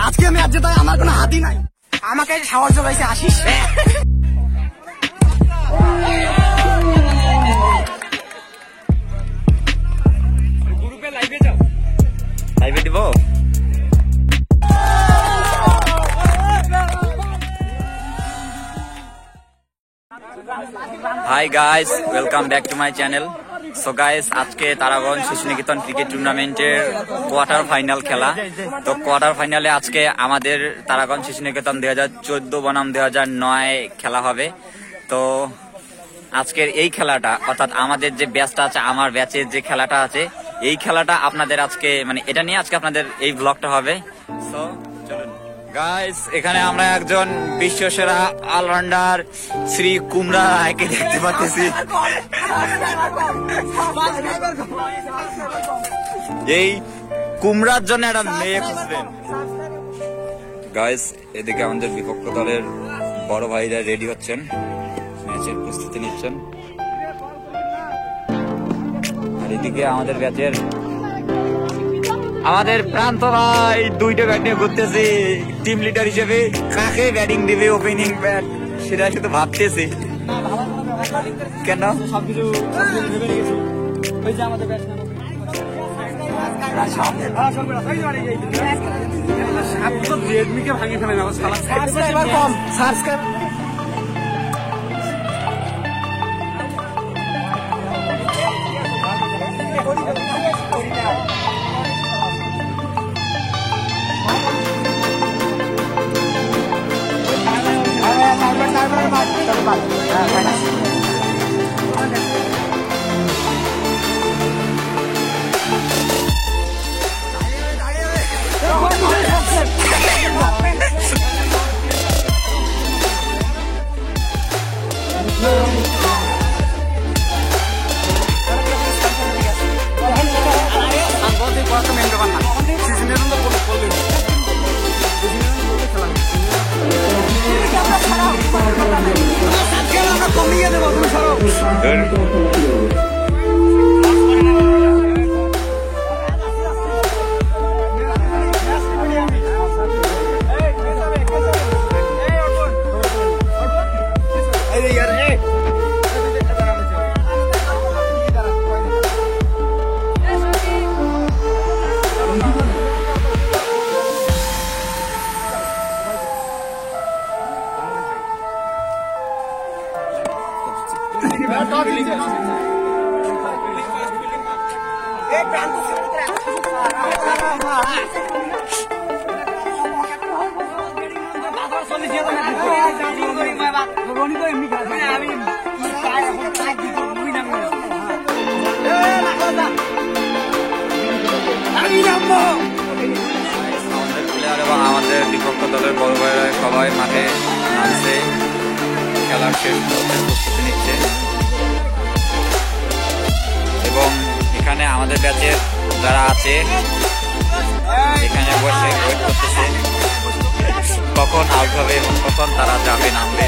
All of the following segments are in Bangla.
আজকে ম্যাচ জেতায় আমার কোনো হাতই নাই। আমাকে সাহস জোগাইছে আসিস। গ্রুপে লাইভে যাও, লাইভে দিব। Hi guys, welcome back to my channel. So guys, আজকে তারাগঞ্জ শিশু নিকেতন ক্রিকেট টুর্নামেন্টের কোয়ার্টার ফাইনাল খেলা। তো কোয়ার্টার ফাইনালে আজকে আমাদের তারাগঞ্জ শিশু নিকেতন 2014 বনাম 2009 খেলা হবে। তো আজকের এই খেলাটা, অর্থাৎ আমাদের যে ব্যাচটা আছে, আমার ব্যাচের যে খেলাটা আছে, এই খেলাটা আপনাদের আজকে মানে এটা নিয়ে আজকে আপনাদের এই ব্লগটা হবে। সো চলুন গাইস, এখানে আমরা একজন বিশ্বসেরা অলরাউন্ডার শ্রী কুমড়া রায়কে দেখতে পাচ্ছি। এই কুমড়ার জন্য একটা মেয়ে খুঁজবেন। গাইস, এদিকে আমাদের বিপক্ষ দলের বড় ভাইরা রেডি হচ্ছেন, ম্যাচের প্রস্তুতি নিচ্ছেন। আর এদিকে আমাদের ব্যাচের আমাদের প্রান্ত ভাই দুইটা ব্যাট নিয়ে ঘুরতেছে। টিম লিডার হিসেবে কাকে ব্যাটিং দিবে, ওপেনিং ব্যাট, সেটা শুধু ভাবতেছে। কেন সবকিছু ভেবে রেখেছি। ওই যে আমাদের ভাঙিয়ে ফেলে এবং আমাদের বিপক্ষ দলের বড় ভাইরা সবাই মাঠে নামছে, খেলার শেষ মুহূর্তে প্রস্তুতি নিচ্ছে। এবং এখানে আমাদের ব্যাচের যারা আছে এখানে বসে ওয়েট করতেছে কখন আউট হবে এবং কখন তারা যাবে, নামবে।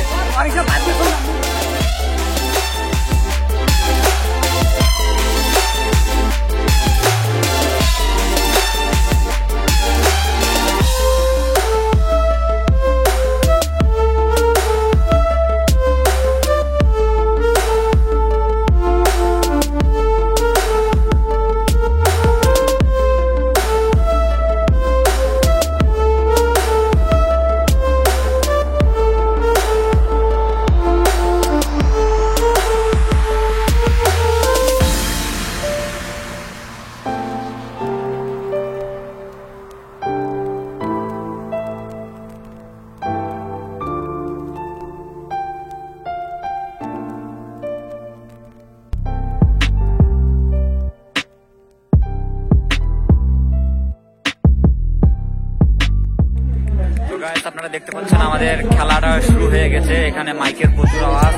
আপনারা দেখতে পাচ্ছেন আমাদের খেলাটা শুরু হয়ে গেছে। এখানে মাইকের প্রচুর আওয়াজ,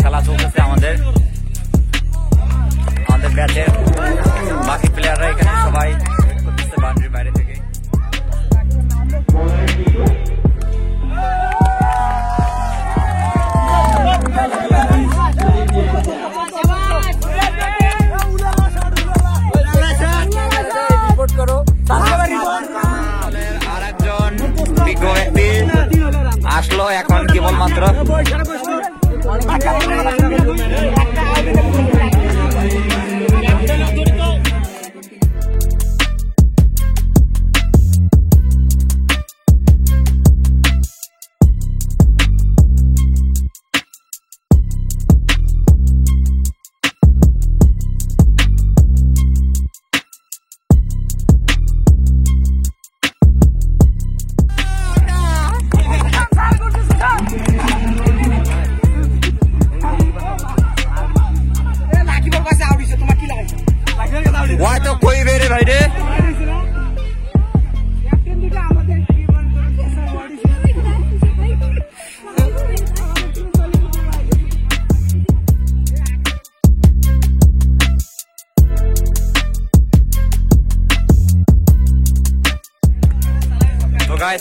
খেলা চলতেছে। আমাদের ব্যাচের বাকি প্লেয়াররা এখানে সবাই করতেছে বাউন্ডারির বাইরে থেকে। রিপোর্ট করো। কেবলমাত্র। তো কই বেরে ভাই রে,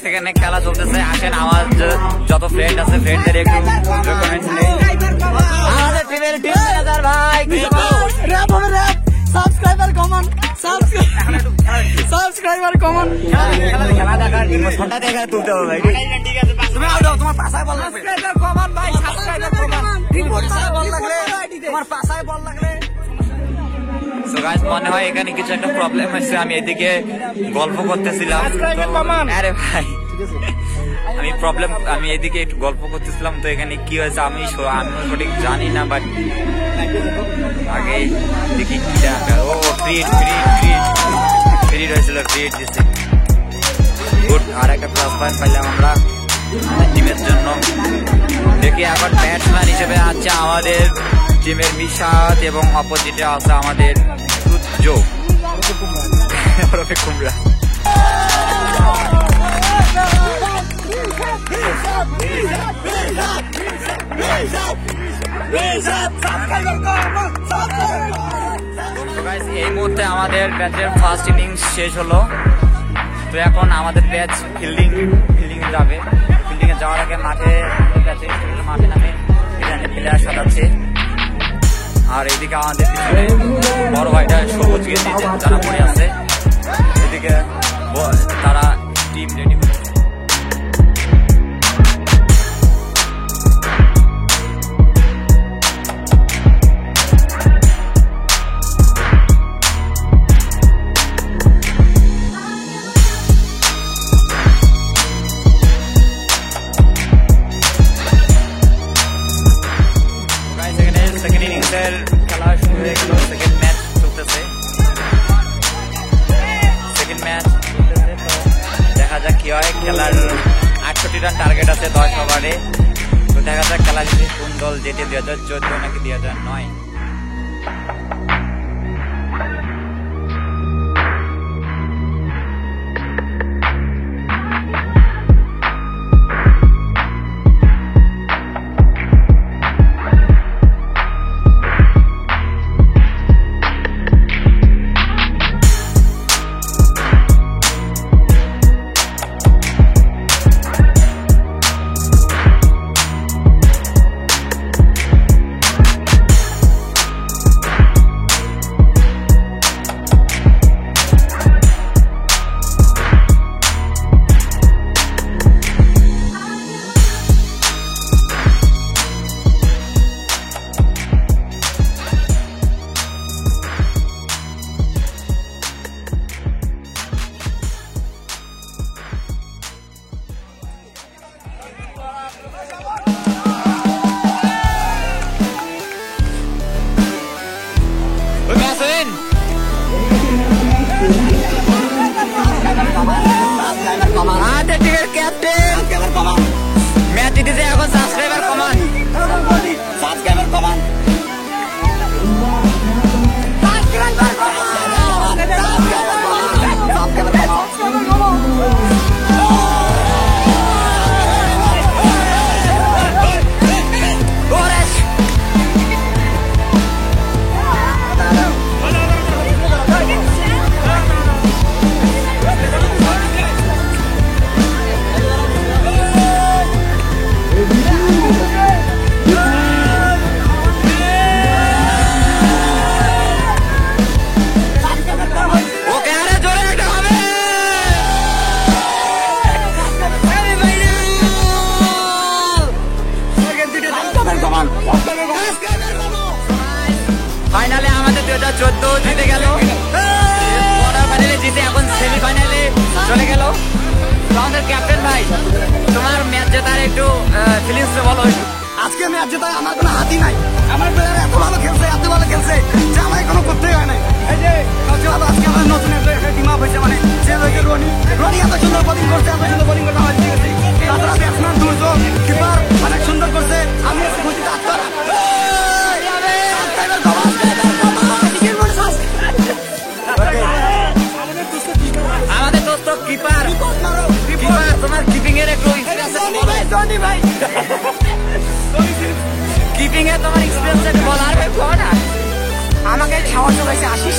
সেখানে খেলা চলতেছে। আসেন আমার যত ফ্রেন্ড আছে ফ্রেন্ডদের একটু রেকমেন্ড নেই। আমাদের টিমের টিম ম্যানেজার ভাই সাবস্ক্রাইবার কমন, সাবস্ক্রাইবার কমন, খেলা দেখার ইমোশনটা দেখে তুলতে হবে ভাই। ঠিক আছে, তুমি আউট দাও, তোমার পাশায় বল লাগবে, সাবস্ক্রাইবার কমন ভাই, সাবস্ক্রাইবার কমন, পাশায় বল লাগলে, তোমার পাশায় বল লাগলে। সো গাইস, মনে হয় এখানে কিছু একটা প্রবলেম হয়েছে। আমি এদিকে গল্প করতেছিলাম, আরে ভাই আমি এদিকে একটু গল্প করতেছিলাম, তো এখানে কি হয়েছে আমি সঠিক জানি না, বাট আগে দেখি ও ফ্রি হয়েছিল, ফ্রি দিচ্ছে। গুড, আর একটা প্লাস পয়েন্ট পাইলাম আমরা টিমের জন্য। দেখি এখন ব্যাটসম্যান হিসেবে আছে আমাদের টিমের মিশাদ এবং অপোজিটে আছে আমাদের জো কুমড়া। এই মুহূর্তে আমাদের ব্যাচের ফার্স্ট ইনিংস শেষ হলো। তো এখন আমাদের ব্যাচ ফিল্ডিং যাবে। ফিল্ডিং এ যাওয়ার আগে মাঠে নামে এখানে প্লেয়ার সাজাচ্ছে। আর এদিকে আমাদের পিছনে বড় ভাইটা সবুজ গেছে জানা পড়ে আছে। এদিকে তারা টিম রেডি হচ্ছে। সেকেন্ড ইনিংসের খেলা শুরু হয়ে গেল। সেকেন্ড ম্যাচ চলতেছে, তো দেখা যাক কি হয়। খেলার 68 রান টার্গেট আছে 10 ওভারে। তো দেখা যাক খেলা শেষে কোন দল জেতে, 2014 নাকি 2009। 2014 জিতে গেল, কোয়ার্টার ফাইনালে জিতে এখন সেমিফাইনালে চলে গেল। তো আমাদের ক্যাপ্টেন ভাই, তোমার ম্যাচ জেতার একটু ফিলিংস বলো। আজকে ম্যাচ জেতায় আমার কোনো হাতি নাই। আমার প্লেয়ার এত ভালো খেলছে, এত ভালো খেলছে যে আমায় কোনো করতেই হয় নাই। এই যে সবচেয়ে ভালো আজকে আমাদের নতুন একটা টিম আপ হয়েছে, মানে যে হয়েছে রনি এত সুন্দর বোলিং করছে, এত সুন্দর বোলিং করতে আমার ঠিক আছে। তাছাড়া ব্যাটসম্যান দুর্য, কিপার অনেক সুন্দর করছে। আমি আজকে খুশিতে আত্মারা আমাদের দোস্ত কিপার, তোমার কিপিং এর একটু ভাই কিপিং এ তোমার এক্সপিরিয়েন্স একটু বলার ভাই, না আমাকে খাওয়ার জন্য আশিস।